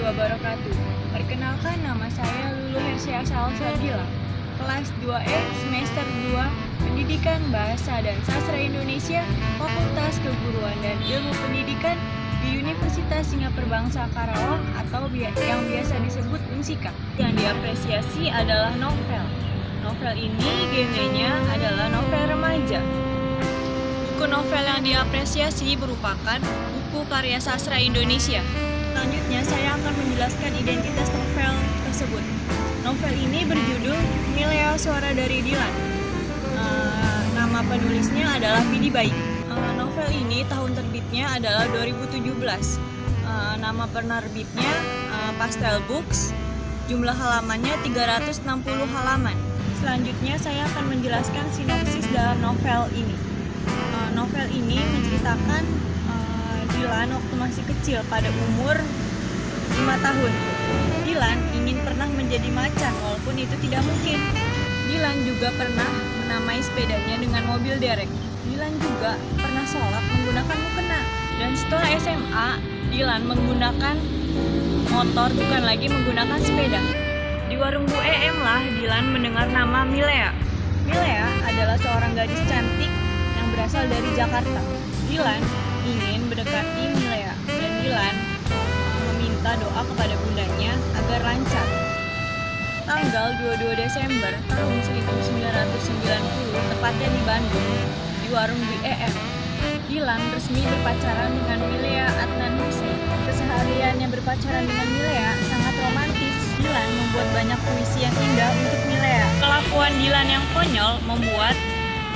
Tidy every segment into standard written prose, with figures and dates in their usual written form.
wabarakatuh. Perkenalkan, nama saya Lulu Hersia Salsabila, kelas 2E semester 2, Pendidikan Bahasa dan Sastra Indonesia, Fakultas Keguruan dan Ilmu Pendidikan di Universitas Singapura Bangsa Karawang atau yang biasa disebut Unsika. Yang diapresiasi adalah novel. Novel ini genrenya adalah novel remaja. Buku novel yang diapresiasi merupakan buku karya sastra Indonesia. Selanjutnya saya akan menjelaskan identitas novel tersebut. Novel ini berjudul Milea Suara dari Dilan. Nama penulisnya adalah Vidi Baik. Novel ini tahun terbitnya adalah 2017. Nama penerbitnya Pastel Books. Jumlah halamannya 360 halaman. Selanjutnya saya akan menjelaskan sinopsis dalam novel ini. Novel ini menceritakan Dilan waktu masih kecil pada umur 5 tahun. Dilan ingin pernah menjadi macan walaupun itu tidak mungkin. Dilan juga pernah menamai sepedanya dengan mobil derek. Dilan juga pernah sholat menggunakan mukena. Dan setelah SMA, Dilan menggunakan motor bukan lagi menggunakan sepeda. Di warung Bu Em lah Dilan mendengar nama Milea. Milea adalah seorang gadis cantik yang berasal dari Jakarta. Dilan ingin mendekati Milea dan Dilan meminta doa kepada bundanya agar lancar. Tanggal 22 Desember tahun 1990, tepatnya di Bandung, di warung BEM, Dilan resmi berpacaran dengan Milea Adnan Hussein. Kesehariannya berpacaran dengan Milea sangat romantis. Dilan membuat banyak puisi yang indah untuk Milea. Kelakuan Dilan yang konyol membuat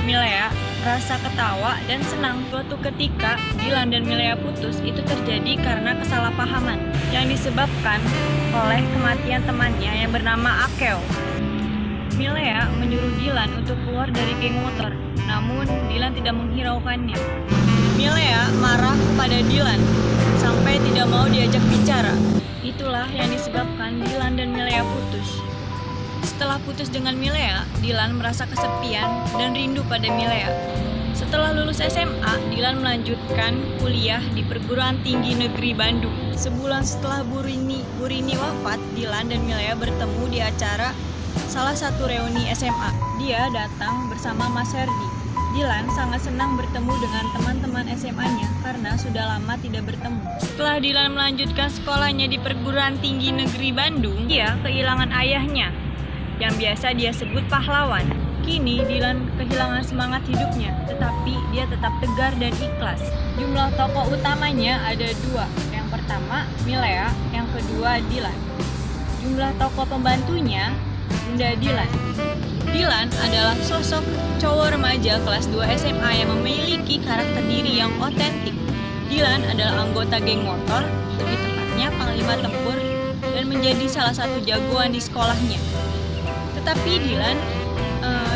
Milea rasa ketawa dan senang. Suatu ketika Dilan dan Milea putus itu terjadi karena kesalahpahaman yang disebabkan oleh kematian temannya yang bernama Akeo. Milea menyuruh Dilan untuk keluar dari geng motor, namun Dilan tidak menghiraukannya. Milea marah kepada Dilan sampai tidak mau diajak bicara. Itulah yang disebabkan Dilan dan Milea putus. Setelah putus dengan Milea, Dilan merasa kesepian dan rindu pada Milea. Setelah lulus SMA, Dilan melanjutkan kuliah di Perguruan Tinggi Negeri Bandung. Sebulan setelah Burini wafat, Dilan dan Milea bertemu di acara salah satu reuni SMA. Dia datang bersama Mas Herdi. Dilan sangat senang bertemu dengan teman-teman SMA-nya karena sudah lama tidak bertemu. Setelah Dilan melanjutkan sekolahnya di Perguruan Tinggi Negeri Bandung, dia kehilangan ayahnya yang biasa dia sebut pahlawan. Kini Dilan kehilangan semangat hidupnya, tetapi dia tetap tegar dan ikhlas. Jumlah tokoh utamanya ada 2. Yang pertama Milea, yang kedua Dilan. Jumlah tokoh pembantunya Bunda Dilan. Dilan adalah sosok cowok remaja kelas 2 SMA yang memiliki karakter diri yang otentik. Dilan adalah anggota geng motor, lebih tepatnya panglima tempur, dan menjadi salah satu jagoan di sekolahnya. Tetapi Dilan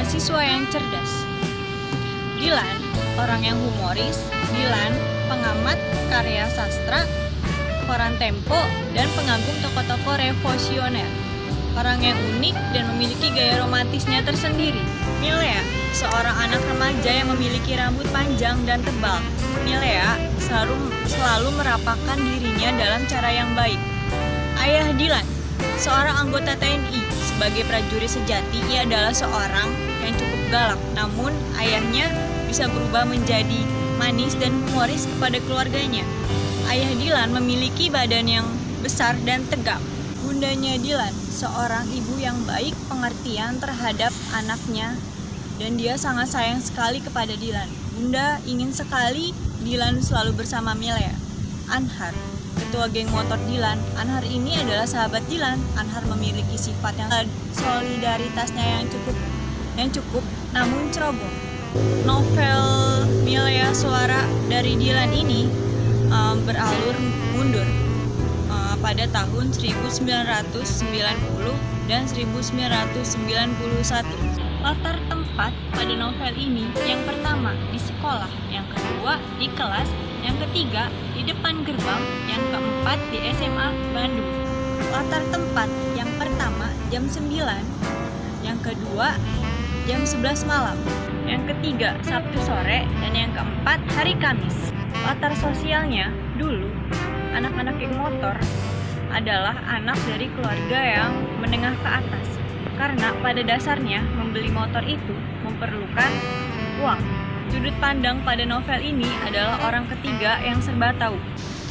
siswa yang cerdas. Dilan orang yang humoris. Dilan pengamat karya sastra, koran Tempo, dan pengagum tokoh-tokoh revolusioner. Orang yang unik dan memiliki gaya romantisnya tersendiri. Milea, seorang anak remaja yang memiliki rambut panjang dan tebal. Milea selalu merapakkan dirinya dalam cara yang baik. Ayah Dilan, seorang anggota TNI. Sebagai prajurit sejati, ia adalah seorang yang cukup galak. Namun, ayahnya bisa berubah menjadi manis dan humoris kepada keluarganya. Ayah Dilan memiliki badan yang besar dan tegap. Bundanya Dilan, seorang ibu yang baik, pengertian terhadap anaknya, dan dia sangat sayang sekali kepada Dilan. Bunda ingin sekali Dilan selalu bersama Milea. Anhar, ketua geng motor Dilan. Anhar ini adalah sahabat Dilan. Anhar memiliki sifat yang solidaritasnya yang cukup namun ceroboh. Novel Milea Suara dari Dilan ini beralur mundur pada tahun 1990 dan 1991. Latar tempat pada novel ini yang pertama di sekolah, yang kedua di kelas, yang ketiga di depan gerbang, yang keempat di SMA Bandung. Latar tempat yang pertama jam 9, yang kedua jam 11 malam, yang ketiga Sabtu sore, dan yang keempat hari Kamis. Latar sosialnya dulu anak-anak geng motor adalah anak dari keluarga yang menengah ke atas. Karena pada dasarnya membeli motor itu memerlukan uang. Sudut pandang pada novel ini adalah orang ketiga yang serba tahu.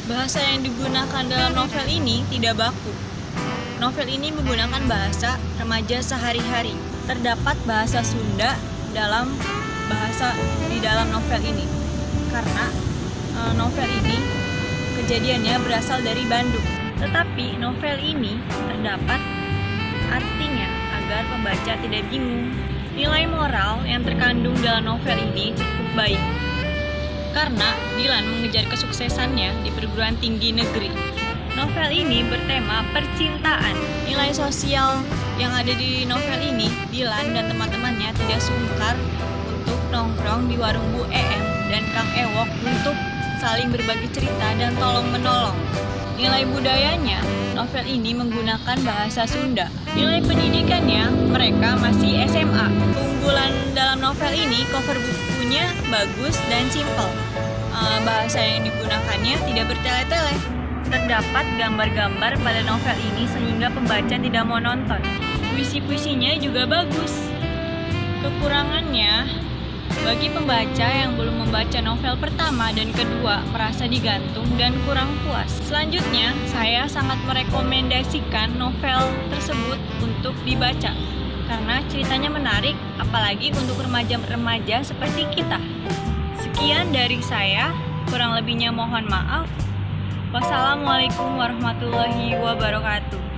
Bahasa yang digunakan dalam novel ini tidak baku. Novel ini menggunakan bahasa remaja sehari-hari. Terdapat bahasa Sunda di dalam novel ini. Karena novel ini kejadiannya berasal dari Bandung. Tetapi novel ini terdapat artinya agar pembaca tidak bingung. Nilai moral yang terkandung dalam novel ini cukup baik. Karena Dilan mengejar kesuksesannya di perguruan tinggi negeri. Novel ini bertema percintaan. Nilai sosial yang ada di novel ini, Dilan dan teman-temannya tidak sungkar untuk nongkrong di warung Bu EM dan Kang Ewok untuk saling berbagi cerita dan tolong-menolong. Nilai budayanya, novel ini menggunakan bahasa Sunda. Nilai pendidikannya, mereka masih SMA. Keunggulan dalam novel ini, cover bukunya bagus dan simpel. Bahasa yang digunakannya tidak bertele-tele. Terdapat gambar-gambar pada novel ini sehingga pembaca tidak mau nonton. Puisi-puisinya juga bagus. Kekurangannya, bagi pembaca yang belum membaca novel pertama dan kedua merasa digantung dan kurang puas. Selanjutnya, saya sangat merekomendasikan novel tersebut untuk dibaca karena ceritanya menarik, apalagi untuk remaja-remaja seperti kita. Sekian dari saya, kurang lebihnya mohon maaf. Wassalamualaikum warahmatullahi wabarakatuh.